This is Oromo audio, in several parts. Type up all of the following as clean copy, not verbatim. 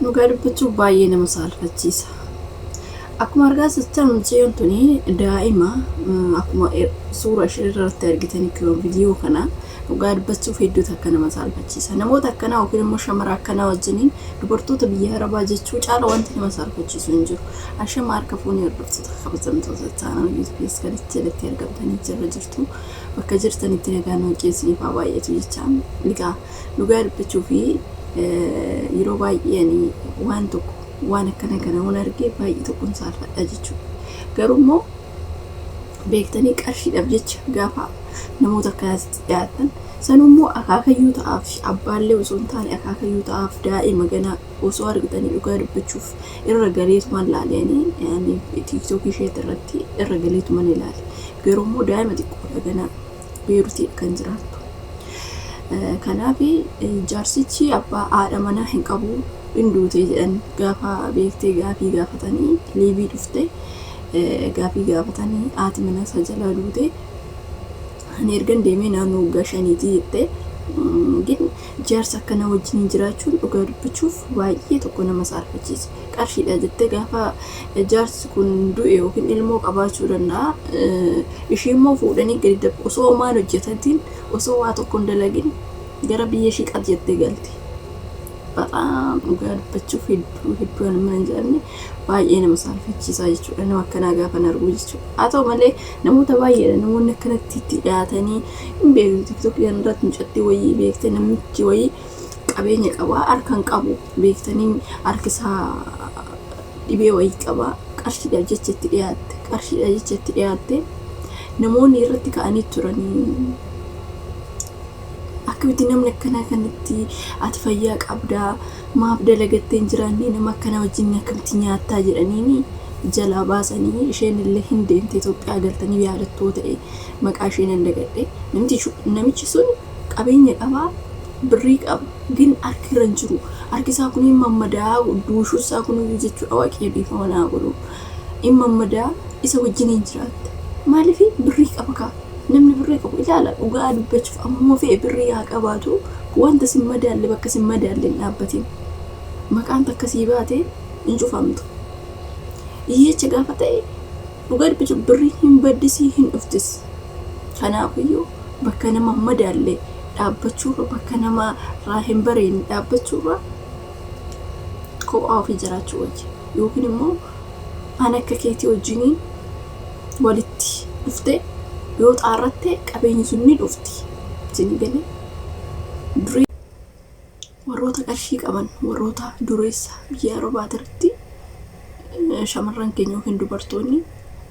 Dhugaa dubbachuu baay'ee nama saalfachiisa. Akkuma argaa jirtan mucayyoon tuni daa'ima akkuma suura ishee irratti argitanii jiru viidiyoo kana dhugaa dubbachuuf hedduu akka nama saalfachiisa. Namoota akkanaa yookiin immoo shamara akkanaa wajjiniin dubartoota biyya Arabaa jechuu caala wanti nama saalfachiisu hin jiru. Ashama harka fuunee hordoftoota kabajamtoota ta'an yuutuubiis jalatti argamtanii jirtu. Bakka jirtanitti nagaan hojjeesiniif baay'eetu jechaa liqaa dhugaa dubbachuu fi yeroo baay'een waan tokko waan akkana kana waan argee baay'ee tokkoon saalfadha jechuudha. Garuu immoo beektanii qarshiidhaaf jecha gaafa namoota akkasitti dhiyaatan sanummoo akaakayyuu ta'aaf abbaallee osoo hin taane akaakayyuu ta'aaf daa'ima ganaa osoo argitanii dhugaa dubbachuuf irra galeetumaan ilaalanii tiiktookii ishee irratti irra galeetumaan ilaali. Garuu immoo daa'ima xiqqoodha ganaa beerutii kan jiraattu. Kanaaf jaarsichi abbaa haadha manaa hin qabu induutee jedhan gaafa beektee gaafii gaafatanii liibii dhufte gaafii gaafatanii haati manaa isa jalaa duute ani ergan deemee naannoo waggaa 5 jettee gin jaarsa akkana wajjin jiraachuun dhugaa dubbachuuf baay'ee tokko nama saalfachiisa. Qarshiidha jettee gaafa jaarsi kun du'e yookiin ilmoo qabaachuu danda'a. Ishee immoo fuudhanii gadi dabbu osoo maal hojjetatiin osoo waa tokko hin dalagin gara biyya ishee qad jettee galti. Baaxaan dhugaa dubbachuuf hedduu nama hin jedhamne baay'ee nama saalfachiisa jechuudha. Nama akkanaa gaafa argu jechuudha. Haa ta'u malee namoota baay'eedha namoonni akkanatti itti dhiyaatanii hin beektu tiiktookii irratti mucattii wayii beekte namichi wayii qabeenya qabaa harkaan qabu beektanii harkisaa dhibee wayii qabaa qarshiidhaaf jecha itti dhiyaatte namoonni irratti ka'anii turanii akkamitti namni akkanaa kanatti ati fayyaa qabdaa maaf dalagattee hin jiraanne nama akkanaa wajjin akkamitti nyaattaa jedhanii jalaa baasanii isheen illee hin deemte Itoophiyaa galtanii yaadattoo ta'e maqaa isheen hin dagadhe namichi sun qabeenya qabaa birrii qaba gin harki irra hin jiru harki isaa kun mammadaa duushuu isaa kun jechuudha waaqee beekama naa godhu mammadaa isa wajjin hin jiraatte maaliif birrii qaba kaa namni birrii qabu ilaala dhugaa dubbachuuf ammoo fe'e birrii haa qabaatu wanta sin madaalle bakka sin madaalle hin dhaabbatin maqaan takkasii baate hin cufamtu. Iyyeecha gaafa ta'e dhugaa dubbachuuf birrii hin baddisii hin dhuftis. Kanaafiyyuu bakka nama madaalle dhaabbachuurra bakka nama raa hin bareen dhaabbachuurra kophaa ofii jiraachuu wajji yookiin immoo an akka keetii wajjiniin walitti dhuftee yoo xaarratte qabeenyi sun ni dhufti isin galee durii warroota qarshii qaban warroota dureessa biyya Arabaa irratti shamarran keenya yookiin dubartoonni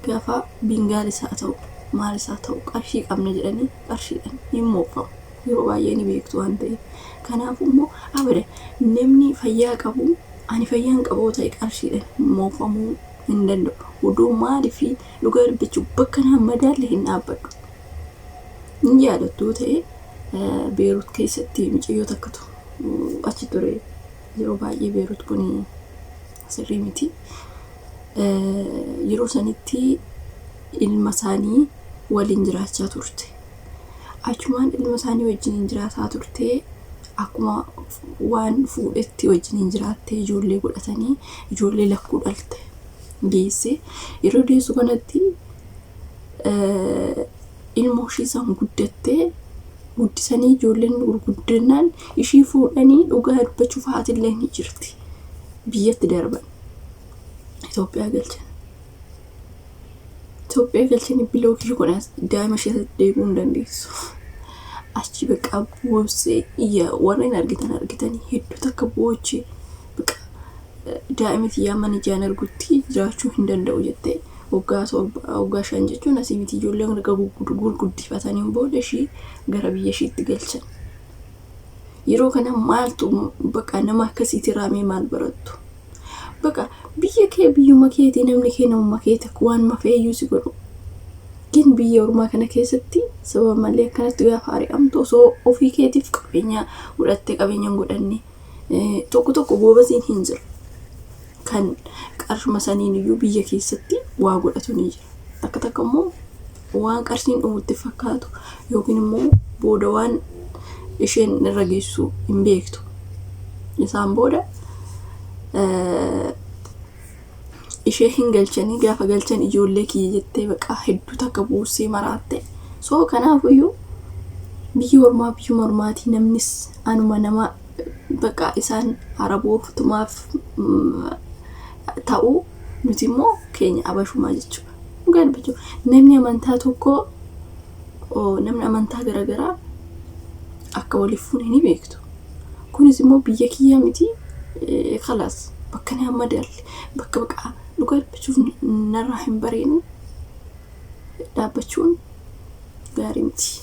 gaafa bingaalisaa ta'u maalisaa ta'u qarshii qabna jedhanii qarshiidhaan hin moofamu yeroo baay'ee ni beektu waan ta'eef kanaaf immoo abada namni fayyaa qabu ani fayyaan qaboo ta'e qarshiidhaan moofamuu hin danda'u. Uduu maaliif dhugaa dubbachuu bakka nama madaalle hin dhaabbadhu. Inni yaadattuu ta'e Beerut keessatti mucayyoo takkatu achi ture yeroo baay'ee Beerut kun sirrii miti. Yeroo sanitti ilma isaanii waliin jiraachaa turte. Achumaan ilma isaanii wajjin jiraataa turte akkuma waan fuudhetti wajjin jiraatte ijoollee godhatanii ijoollee lakkuu dhalte. Geesse yeroo deessu kanatti ilmoo ishii isaan guddattee guddisanii ijoolleen gurguddannaan ishii fuudhanii dhugaa dubbachuuf haatillee ni jirti biyyatti darban Itoophiyaa galchan bilookii kunas daa'ima ishee deebi'uu hin dandeessu. Achi bakka boosee warreen argitanii hedduu takka boochee daa'imti yaaman ijaan argutti jiraachuu hin danda'u jettee waggaa 5 jechuun asii miti ijoolleen gurguddifatanii booda ishii gara biyya ishiitti galchan. Yeroo kana maaltu bakka nama akkasiitti raamee maal barattu? Bakka biyya kee biyyuma keetii namni kee namuma keetii waan mafeeyyuu si godhu. Gin biyya ormaa kana keessatti sababa malee akkanatti gaafa ari'amtu osoo ofii keetiif qabeenya godhattee qabeenya godhanne tokko goobasiin hin jiru. Kan qarshuma saniin iyyuu biyya keessatti waa godhatu ni jira. Takka immoo waan qarshiin dhumutti fakkaatu yookiin immoo booda waan isheen irra geessu hin beektu. Isaan booda ishee hin galchanii gaafa galchan ijoollee kiyya jettee baqa hedduu takka buusee maraatte. So kanaafiyyuu biyyi ormaatii namnis anuma nama baqa isaan Araboof tumaaf ta'u nuti immoo keenya abashumaa jechuudha. Dhugaan bachuu namni amantaa tokko namni amantaa garaagaraa akka waliif fuune ni beektu. Kunis immoo biyya kiyya miti khalaas bakka ni hammadalli bakka baqa dhugaan bachuu narraa hin bareen dhaabbachuun gaarii miti.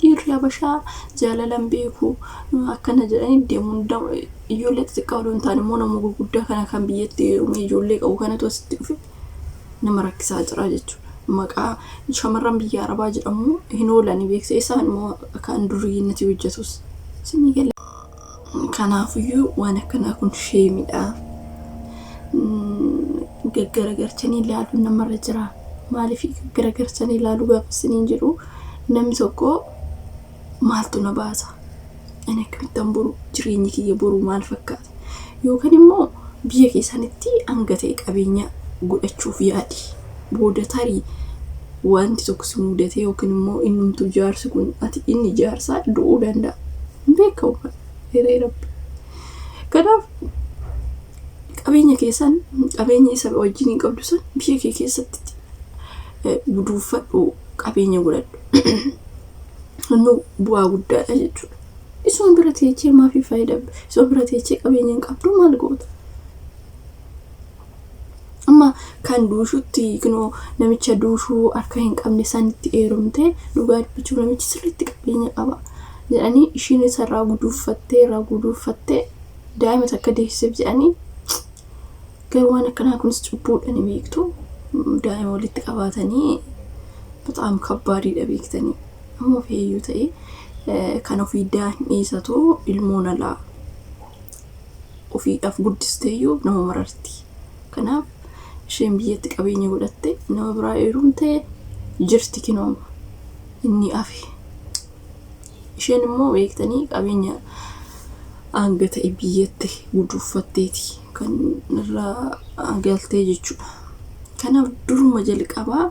Dhiirri Habashaa jaalalan beeku akkana jedhanii deemuun ijoollee xixiqqaa waloon ta'an immoo nama gurguddaa kana kan biyyatti ijoollee qabu kanatu asitti dhufe nama rakkisaa jira jechuudha. Maqaa shamarran biyya Arabaa jedhamu hin oolanii beeksisa isaan immoo kan duriinnati hojjetus sinii gala. Kanaafiyyuu waan akkanaa kun sheemidha. Gaggaragarchanii ilaaluun namarra jira. Maaliif gaggaragarchanii ilaaluu gaafa siniin jedhu namni tokko maaltu na baasa? Ani akkamittan boru jireenyi kiyya boru maal fakkaata? Yookaan immoo biyya keessanitti hanga ta'e qabeenya godhachuuf yaadi. Booda tarii wanti tokko si mudate yookaan immoo innumtu jaarsi kun ati inni jaarsaa du'uu danda'a. Beekamu hiriira. Kanaaf qabeenya keessan qabeenya isa wajjin hin qabdu san biyya kee keessatti guduufadhu qabeenya godhadhu. Hannu bu'aa guddaadha jechuudha. Isoon bira teechee maafi faayidaa? Isoon bira teechee qabeenya hin qabdu maal goota? Amma kan duushutti kunoo namicha duushuu akka hin qabne sanitti eerumte dhugaa dubbachuu namichi sirriitti qabeenya qaba jedhanii ishiin isarraa guduuffattee daa'ima takka deessiseef jedhanii garuu waan akkanaa kunis cubbuudhaan beektu daa'ima walitti qabaatanii bataam kabbaadiidha beektanii. Amma feeyyuu ta'e kan ofii dhiisatu ilmoon alaa ofiidhaaf guddisteeyyuu nama mararti. Kanaaf isheen biyyatti qabeenya godhatte nama biraa eerumte jirti kinooma inni afe. Isheen immoo beektanii qabeenya hanga ta'e biyyatti guduuffatteeti kan irraa galtee jechuudha. Kanaaf duruma jalqabaa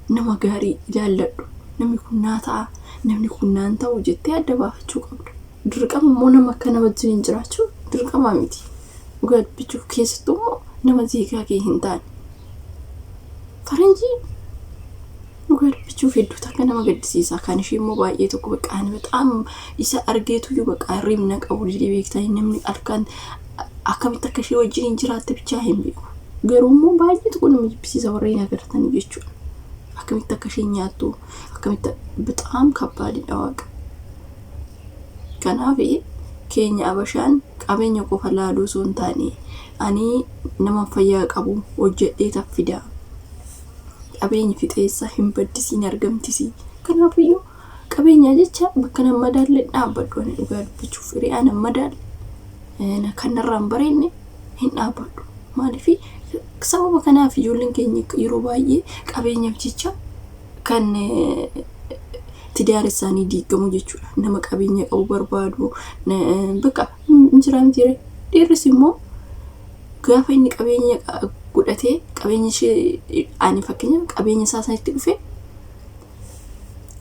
nama gaarii ilaalladhu. Namni kun naa ta'a, namni kun naan ta'u jettee adda baafachuu qabdu. Dirqama immoo nama akkana wajjin jiraachuu dirqama miti. Dhugaa dubbachuuf keessattuu immoo nama zeegaa kee hin taane. Faranjii dhugaa dubbachuuf hedduu takka nama gaddisiisa. Kan ishee immoo baay'ee tokko baqqaan bexaam isa argeetu yoo baqqaa rimna qabu jedhee beektanii namni alkaan akkamitti akka ishee wajjin jiraatte bichaa hin beeku. Garuu immoo baay'ee tokko nama jibbisiisa warreen agartanii jechuudha. Akkamitti akka ishee nyaattu akkamitti bexaam kabbaadidha waaqa. Kanaaf keenya Habashaan qabeenya qofa laaluu osoo hin taane ani nama fayyaa qabu hojjedhee taffidaa. Qabeenyi fixeessa hin baddisiin argamtisi. Kanaafiyyuu qabeenya jecha bakka nama madaalle dhaabbadhu ani dhugaa dubbachuuf hiriyaa nama madaalle kanarraan bareenne hin dhaabbadhu. Maaliif sababa kanaaf ijoolleen keenya yeroo baay'ee qabeenyaaf jecha kan tidaaressaanii diigamu jechuudha. Nama qabeenya qabu barbaadu bakka injiraan jire. Dhiirris immoo gaafa inni qabeenya godhatee qabeenya ishee ani fakkeenya qabeenya isaa sanitti dhufe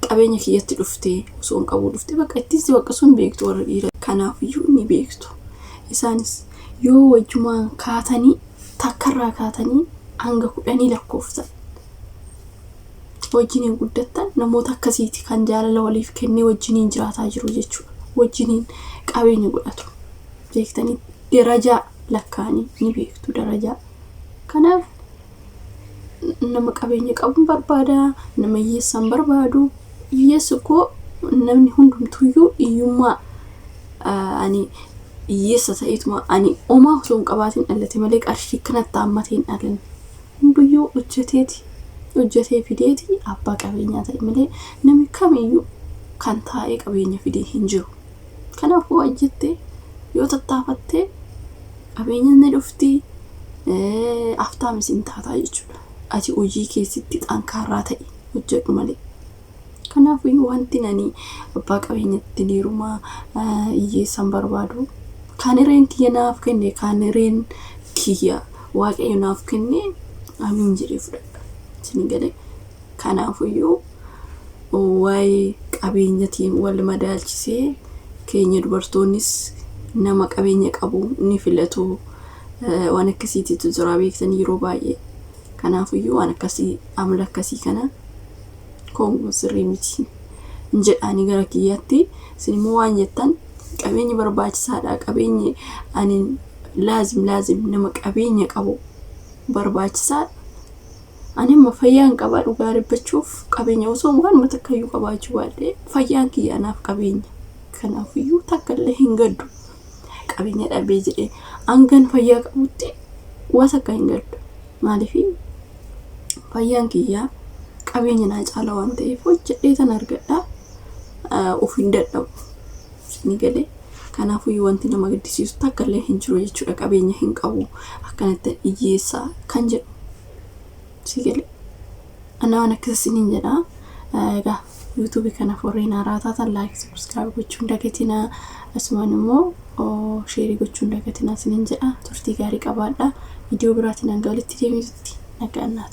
qabeenya kiyyatti dhuftee osoo hin qabu dhuftee bakka ittiin si waqqasuun beektu warra dhiira. Kanaafiyyuu ni beektu. Isaanis yoo wajjumaan kaatanii takkarraa kaatanii hanga 10 lakkoofsan wajjiniin guddattan namoota akkasiiti kan jaalala waliif kennee wajjiniin jiraataa jiru jechuudha. Wajjiniin qabeenya godhatu. Beektanii darajaa lakkaanii ni beektu darajaa. Kanaaf nama qabeenya qabu barbaada, nama hiyyeessan barbaadu. Hiyyeessu koo namni hundumtuyyuu iyyummaa ani hiyyeessa ta'eetuma ani omaa osoo hin qabaatiin dhalate malee qarshii kanatti hammatee hin dhalan. Hunduyyuu hojjetee fideeti abbaa qabeenyaa ta'e malee namni kamiyyuu kan taa'ee qabeenya fidee hin jiru. Kanaafuu hojjettee yoo tattaafattee qabeenya ni dhufti aftaam isin taataa jechuudha. Ati hojii keessatti xankaaraa ta'e hojjedhu malee. Kanaafuu wanti nani abbaa qabeenyatti dhiirumaa hiyyeessan barbaadu kaanireen kiyya naaf kenne kaanireen kiyya waaqayyo naaf kenne amiin jedhee fudhadha isin galee kanaafuyyuu waa'ee qabeenyatiin wal madaalchisee keenya dubartoonnis nama qabeenya qabu ni filatu waan akkasiitu jira beektan yeroo baay'ee kanaafuyyuu waan akkasii amala akkasii kana koomuu sirrii miti jedhanii gara kiyyaatti sinimmoo waan jettan qabeenya barbaachisaadha qabeenyi ani laazim nama qabeenya qabu barbaachisaadha ani ma fayyaan qaba dhugaa dubbachuuf qabeenya osoo waan matakkayyuu qabaachuu baadhee fayyaan kiyya naaf qabeenya kanaafiyyuu takkallee hin gaddu qabeenya dhabee jedhee angan fayyaa qabutti wasa akka hin gaddu maaliif fayyaan kiyya qabeenya naa caala waan ta'eef hojjedhee tan argadha of hin dadhabu ni galee kanaafiyyuu wanti nama gaddisiisu takkallee hin jiru jechuudha qabeenya hin qabu akkanatti hiyyeessa kan jedhu sigale ana wana kasinin jeda ga youtube kana forina ratata like subscribe gochun dagatina asmanimo share gochun dagatina sinin jeda turti gari qabadha video biratina ngalitti demiti naganna